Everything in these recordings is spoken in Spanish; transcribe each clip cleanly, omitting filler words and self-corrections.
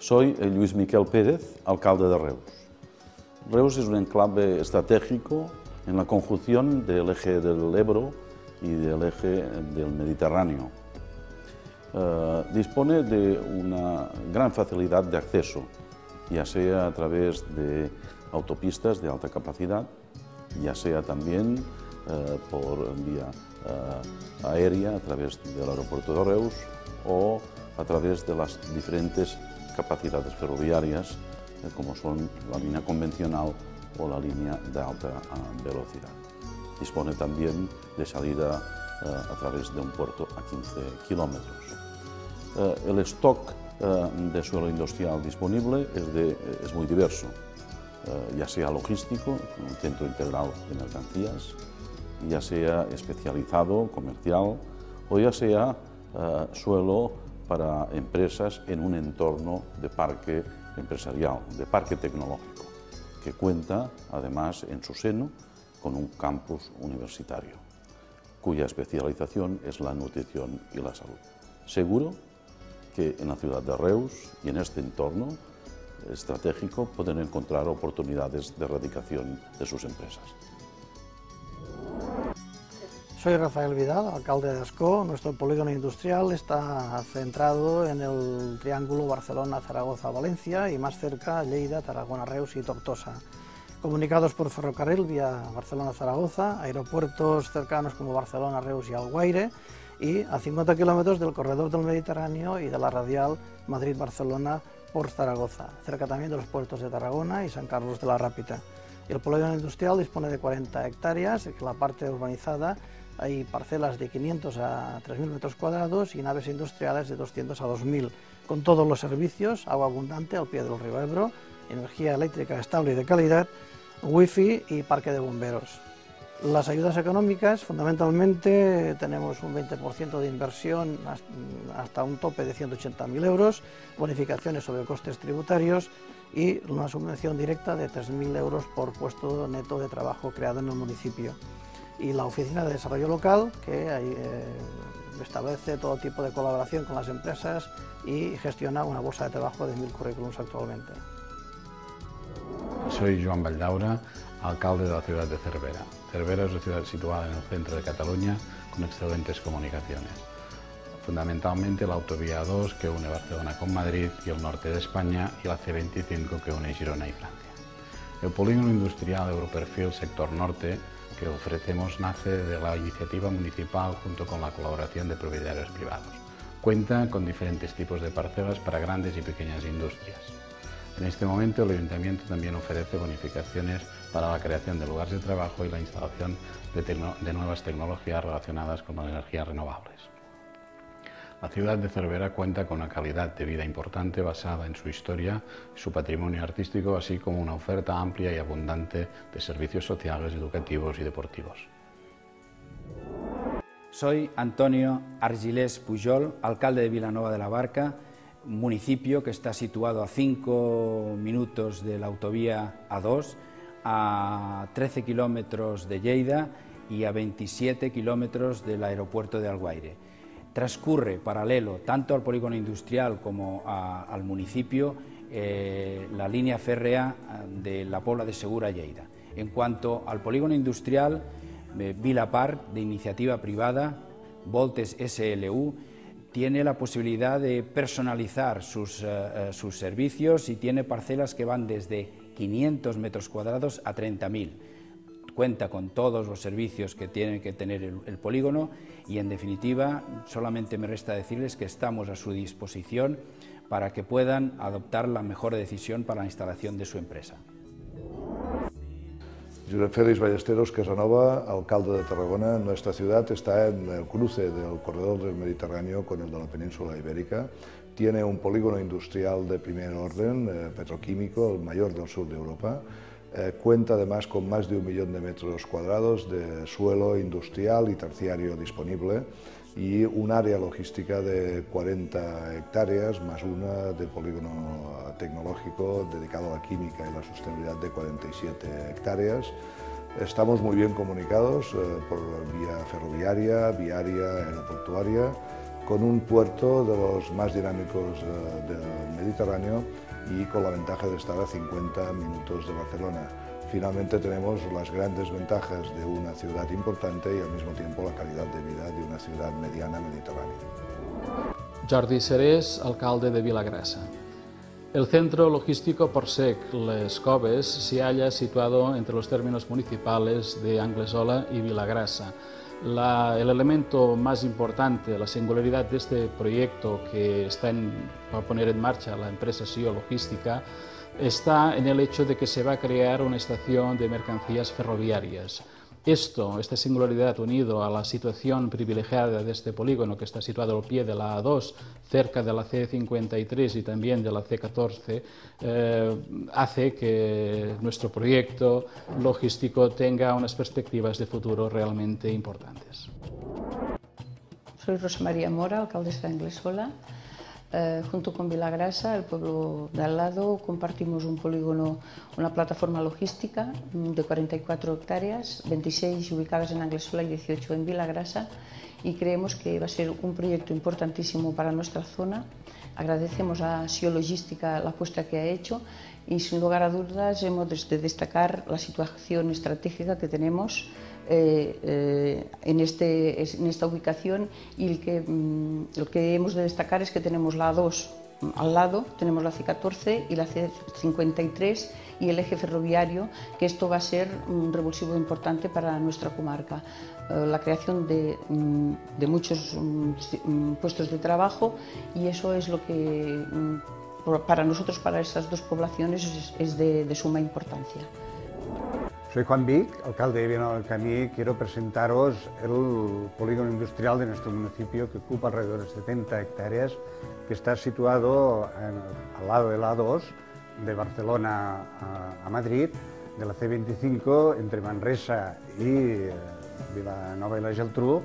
Soy Luis Miquel Pérez, alcalde de Reus. Reus es un enclave estratégico en la conjunción del eje del Ebro y del eje del Mediterráneo. Dispone de una gran facilidad de acceso, ya sea a través de autopistas de alta capacidad, ya sea también por vía aérea a través del aeropuerto de Reus o a través de las diferentes capacidades ferroviarias como son la línea convencional o la línea de alta velocidad. Dispone también de salida a través de un puerto a 15 kilómetros. El stock de suelo industrial disponible es muy diverso, ya sea logístico, un centro integral de mercancías, ya sea especializado, comercial, o ya sea suelo para empresas en un entorno de parque empresarial, de parque tecnológico, que cuenta además en su seno con un campus universitario, cuya especialización es la nutrición y la salud. Seguro que en la ciudad de Reus y en este entorno estratégico pueden encontrar oportunidades de radicación de sus empresas. Soy Rafael Vidal, alcalde de Ascó. Nuestro polígono industrial está centrado en el triángulo Barcelona-Zaragoza-Valencia y más cerca Lleida, Tarragona, Reus y Tortosa. Comunicados por ferrocarril vía Barcelona-Zaragoza, aeropuertos cercanos como Barcelona, Reus y Alguaire, y a 50 kilómetros del corredor del Mediterráneo y de la radial Madrid-Barcelona por Zaragoza, cerca también de los puertos de Tarragona y San Carlos de la Rápita. El polígono industrial dispone de 40 hectáreas, en la parte urbanizada hay parcelas de 500 a 3.000 metros cuadrados y naves industriales de 200 a 2.000, con todos los servicios, agua abundante al pie del río Ebro, energía eléctrica estable y de calidad, wifi y parque de bomberos. Las ayudas económicas, fundamentalmente, tenemos un 20% de inversión hasta un tope de 180.000 euros, bonificaciones sobre costes tributarios y una subvención directa de 3.000 euros por puesto neto de trabajo creado en el municipio. Y la Oficina de Desarrollo Local, que establece todo tipo de colaboración con las empresas y gestiona una bolsa de trabajo de 1.000 currículums actualmente. Soy Joan Valldaura, alcalde de la ciudad de Cervera. Cervera es una ciudad situada en el centro de Cataluña con excelentes comunicaciones. Fundamentalmente la autovía A2 que une Barcelona con Madrid y el norte de España y la C25 que une Girona y Francia. El polígono industrial Europerfil Sector Norte que ofrecemos nace de la iniciativa municipal junto con la colaboración de propietarios privados. Cuenta con diferentes tipos de parcelas para grandes y pequeñas industrias. En este momento el Ayuntamiento también ofrece bonificaciones para la creación de lugares de trabajo y la instalación de nuevas tecnologías relacionadas con las energías renovables. La ciudad de Cervera cuenta con una calidad de vida importante basada en su historia y su patrimonio artístico, así como una oferta amplia y abundante de servicios sociales, educativos y deportivos. Soy Antonio Argilés Pujol, alcalde de Vilanova de la Barca, municipio que está situado a 5 minutos de la autovía A2, a 13 kilómetros de Lleida y a 27 kilómetros del aeropuerto de Alguaire. Transcurre paralelo tanto al polígono industrial como al municipio la línea férrea de la Pobla de Segur a Lleida. En cuanto al polígono industrial, Vilapar, de iniciativa privada, Voltes SLU, tiene la posibilidad de personalizar sus servicios y tiene parcelas que van desde 500 metros cuadrados a 30.000. Cuenta con todos los servicios que tiene que tener el polígono y, en definitiva, solamente me resta decirles que estamos a su disposición para que puedan adoptar la mejor decisión para la instalación de su empresa. Josep Félix Ballesteros Casanova, alcalde de Tarragona. Nuestra ciudad está en el cruce del corredor del Mediterráneo con el de la península ibérica. Tiene un polígono industrial de primer orden, petroquímico, el mayor del sur de Europa. Cuenta además con más de 1 millón de metros cuadrados de suelo industrial y terciario disponible y un área logística de 40 hectáreas más una de polígono tecnológico dedicado a la química y la sostenibilidad de 47 hectáreas. Estamos muy bien comunicados por vía ferroviaria, viaria, aeroportuaria con un puerto de los más dinámicos del Mediterráneo y con la ventaja de estar a 50 minutos de Barcelona. Finalmente tenemos las grandes ventajas de una ciudad importante y al mismo tiempo la calidad de vida de una ciudad mediana mediterránea. Jordi Serés, alcalde de Vilagrasa. El centro logístico Porsec Les Coves se halla situado entre los términos municipales de Anglesola y Vilagrasa. El elemento más importante, la singularidad de este proyecto que está va a poner en marcha la empresa SIO Logística, está en el hecho de que se va a crear una estación de mercancías ferroviarias. Esta singularidad, unido a la situación privilegiada de este polígono, que está situado al pie de la A2, cerca de la C53 y también de la C14, hace que nuestro proyecto logístico tenga unas perspectivas de futuro realmente importantes. Soy Rosa María Mora, alcaldesa de Anglesola. Junto con Vilagrasa, el pueblo de al lado, compartimos un polígono, una plataforma logística de 44 hectáreas, 26 ubicadas en Anglesola y 18 en Vilagrasa, y creemos que va a ser un proyecto importantísimo para nuestra zona. Agradecemos a SIO Logística la apuesta que ha hecho y, sin lugar a dudas, hemos de destacar la situación estratégica que tenemos en esta ubicación, y lo que hemos de destacar es que tenemos la A2 al lado, tenemos la C14 y la C53 y el eje ferroviario, que esto va a ser un revulsivo importante para nuestra comarca. La creación de muchos puestos de trabajo, y eso es lo que para nosotros, para estas dos poblaciones, es de suma importancia. Soy Juan Vic, alcalde de Villanueva del Camí. Quiero presentaros el polígono industrial de nuestro municipio, que ocupa alrededor de 70 hectáreas, que está situado al lado de la A2, de Barcelona a Madrid, de la C25 entre Manresa y Vilanova y la Geltrú,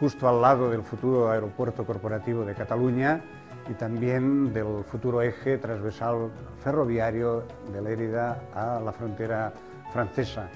justo al lado del futuro aeropuerto corporativo de Cataluña y también del futuro eje transversal ferroviario de Lérida a la frontera francesa.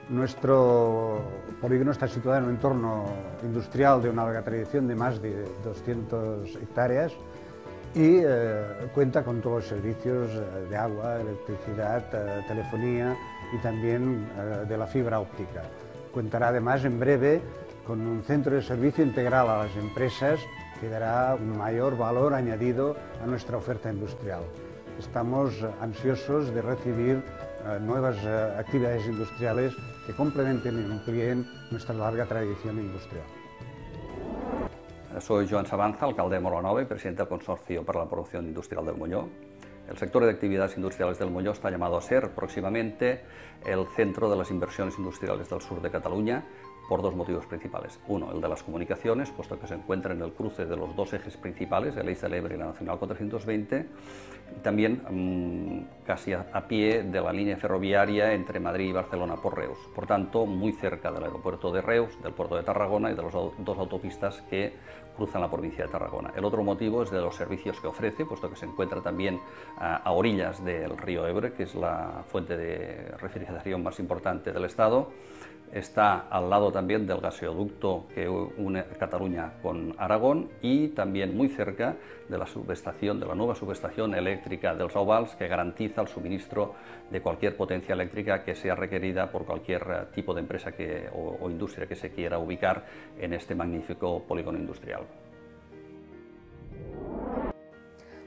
Nuestro polígono está situado en un entorno industrial de una larga tradición de más de 200 hectáreas y cuenta con todos los servicios de agua, electricidad, telefonía y también de la fibra óptica. Contará además en breve con un centro de servicio integral a las empresas que dará un mayor valor añadido a nuestra oferta industrial. Estamos ansiosos de recibir nuevas actividades industriales que complementen y amplíen nuestra larga tradición industrial. Soy Joan Sabanza, alcalde de Molanova y presidente del Consorcio para la Producción Industrial del Molló. El sector de actividades industriales del Molló está llamado a ser próximamente el centro de las inversiones industriales del sur de Cataluña, por dos motivos principales. Uno, el de las comunicaciones, puesto que se encuentra en el cruce de los dos ejes principales, el Eix de l'Ebre y la Nacional 420, y también casi a pie de la línea ferroviaria entre Madrid y Barcelona por Reus. Por tanto, muy cerca del aeropuerto de Reus, del puerto de Tarragona y de las dos autopistas que cruzan la provincia de Tarragona. El otro motivo es de los servicios que ofrece, puesto que se encuentra también a orillas del río Ebre, que es la fuente de refrigeración más importante del Estado. Está al lado también del gaseoducto que une Cataluña con Aragón y también muy cerca de la subestación, de la nueva subestación eléctrica dels Ovals, que garantiza el suministro de cualquier potencia eléctrica que sea requerida por cualquier tipo de empresa o industria que se quiera ubicar en este magnífico polígono industrial.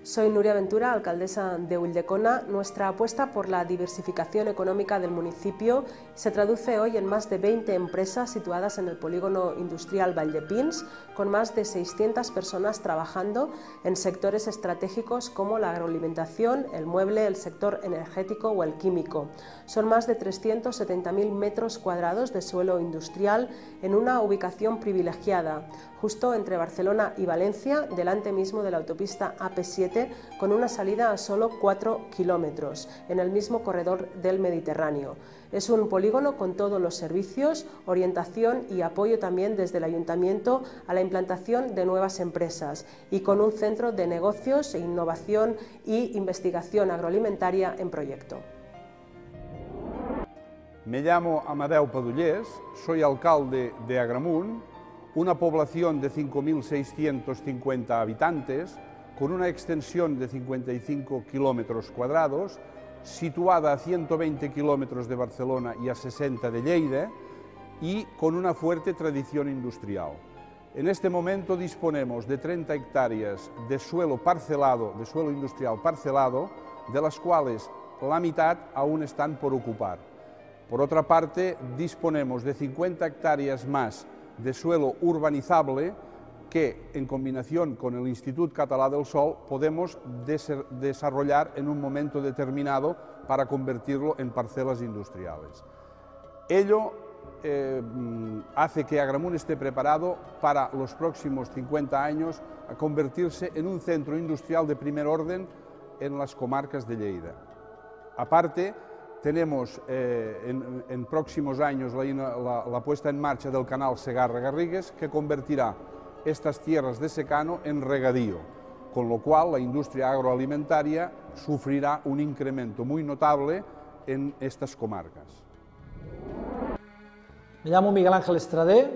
Soy Nuria Ventura, alcaldesa de Ulldecona. Nuestra apuesta por la diversificación económica del municipio se traduce hoy en más de 20 empresas situadas en el polígono industrial Valldepins, con más de 600 personas trabajando en sectores estratégicos como la agroalimentación, el mueble, el sector energético o el químico. Son más de 370.000 metros cuadrados de suelo industrial en una ubicación privilegiada, justo entre Barcelona y Valencia, delante mismo de la autopista AP7, con una salida a solo 4 kilómetros, en el mismo corredor del Mediterráneo. Es un polígono con todos los servicios, orientación y apoyo también desde el Ayuntamiento a la implantación de nuevas empresas y con un centro de negocios e innovación y investigación agroalimentaria en proyecto. Me llamo Amadeu Padullés, soy alcalde de Agramunt, una población de 5.650 habitantes, con una extensión de 55 kilómetros cuadrados, situada a 120 kilómetros de Barcelona y a 60 de Lleida, y con una fuerte tradición industrial. En este momento disponemos de 30 hectáreas de suelo parcelado, de suelo industrial parcelado, de las cuales la mitad aún están por ocupar. Por otra parte, disponemos de 50 hectáreas más de suelo urbanizable que, en combinación con el Institut Català del Sòl, podemos desarrollar en un momento determinado para convertirlo en parcelas industriales. Ello hace que Agramunt esté preparado para los próximos 50 años a convertirse en un centro industrial de primer orden en las comarcas de Lleida. Aparte, tenemos en próximos años la puesta en marcha del canal Segarra-Garrigues, que convertirá estas tierras de secano en regadío, con lo cual la industria agroalimentaria sufrirá un incremento muy notable en estas comarcas. Me llamo Miguel Ángel Estradé,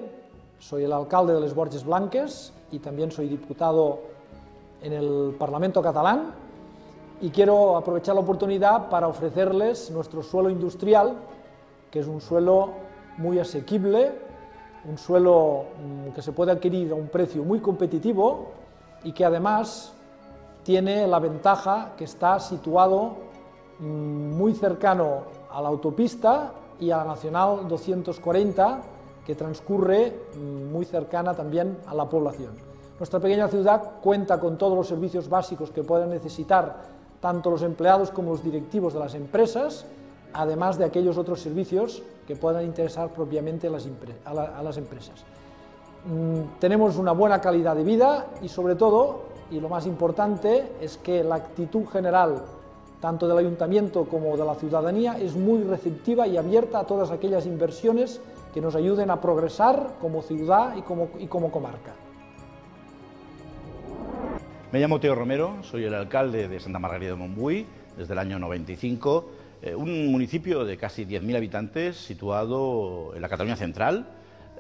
soy el alcalde de Les Borges Blanques y también soy diputado en el Parlamento catalán, y quiero aprovechar la oportunidad para ofrecerles nuestro suelo industrial, que es un suelo muy asequible, un suelo que se puede adquirir a un precio muy competitivo y que además tiene la ventaja que está situado muy cercano a la autopista y a la Nacional 240, que transcurre muy cercana también a la población. Nuestra pequeña ciudad cuenta con todos los servicios básicos que puedan necesitar tanto los empleados como los directivos de las empresas, además de aquellos otros servicios que puedan interesar propiamente a las empresas. Tenemos una buena calidad de vida y, sobre todo, y lo más importante, es que la actitud general tanto del Ayuntamiento como de la ciudadanía es muy receptiva y abierta a todas aquellas inversiones que nos ayuden a progresar como ciudad y como comarca. Me llamo Teo Romero, soy el alcalde de Santa Margarida de Montbui desde el año 95, un municipio de casi 10.000 habitantes situado en la Cataluña central,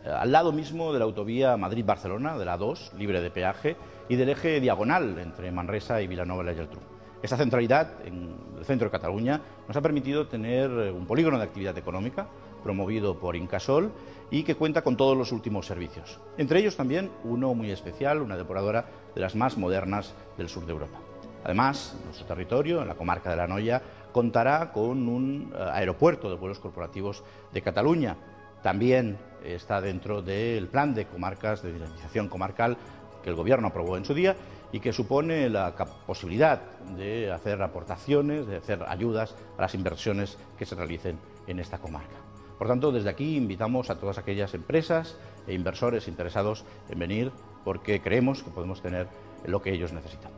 al lado mismo de la autovía Madrid-Barcelona, de la A2, libre de peaje, y del eje diagonal entre Manresa y Vilanova i la Geltrú. Esta centralidad en el centro de Cataluña nos ha permitido tener un polígono de actividad económica promovido por Incasòl y que cuenta con todos los últimos servicios. Entre ellos también uno muy especial, una depuradora de las más modernas del sur de Europa. Además, nuestro territorio, en la comarca de la Noia, contará con un aeropuerto de vuelos corporativos de Cataluña. También está dentro del plan de comarcas, de dinamización comarcal, que el Gobierno aprobó en su día y que supone la posibilidad de hacer aportaciones, de hacer ayudas a las inversiones que se realicen en esta comarca. Por tanto, desde aquí invitamos a todas aquellas empresas e inversores interesados en venir, porque creemos que podemos tener lo que ellos necesitan.